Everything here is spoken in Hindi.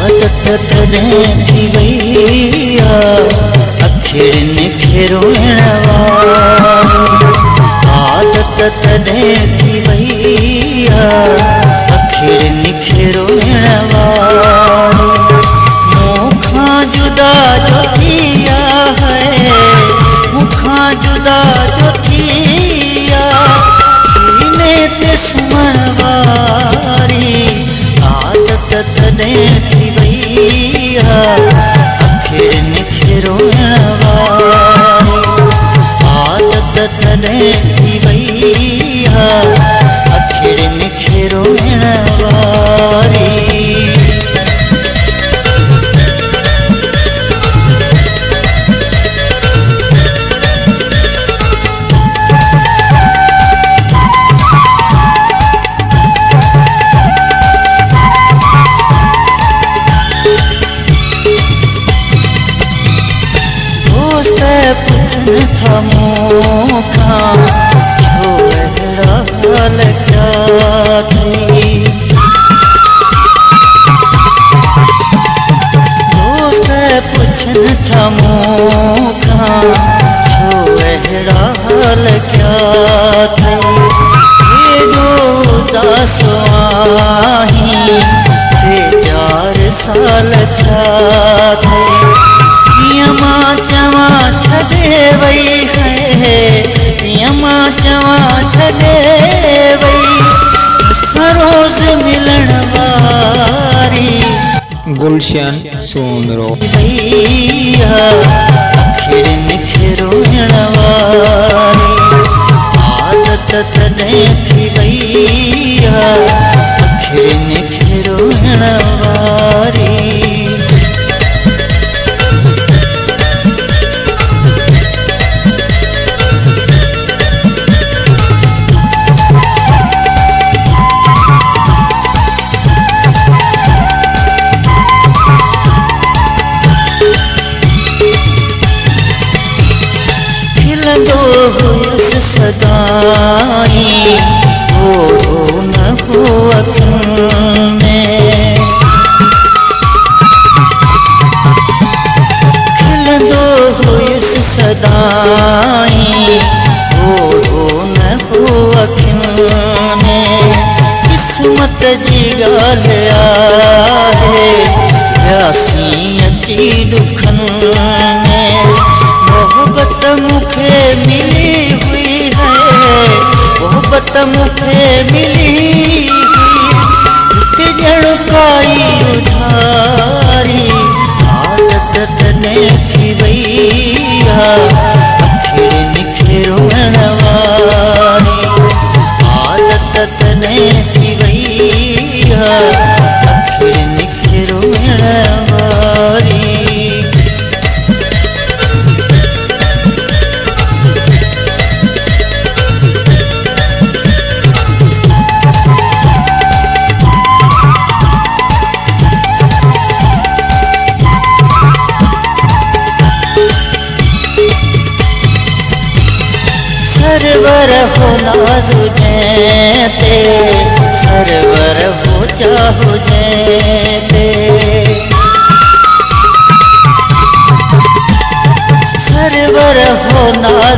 आदत तने थी भैया अखिड़ निखिरोणवा आदत तने थी भैया अखिड़ निखिरोणवा मुखा जुदा जो थिया है मुखा जुदा जो थिया सीने ते सुमण वारी आदत तने थी भैया अखिड़ निखिरोणवा आदत तने थी भैया अखिड़ निखिरोणवारी था मोखा छोड़ा हाल क्या थी दोस्त पुछन था मोखा छोड़ा हाल क्या थी ये दो दासवाही थे 4 साल था थे यमा चवा छदे वही है यमा चवा छदे वही सरोज मिलन वारी गुलशन सोनरो भैया अखिड़ निखिरोणवारी आदत तने थी भैया अखिड़ निखिरोणवारी सदाई ओढ़ो न हो में खिल दो हो इस सदाई ओढ़ो न हो में किस्मत जी गाल आहे व्यासी अची दुखन में मोहब्बत मुखे मिली हुई है मोहब्बत मुखे मिली हुई जड़ पाई उधारी आदत तने थी भैया अखिड़ निखिरोणवारी आदत तने थी भैया अखिड़ निखिरोणवारी सरवर हो नाजु जैते सरवर हो चाहु जैते सरवर हो नाज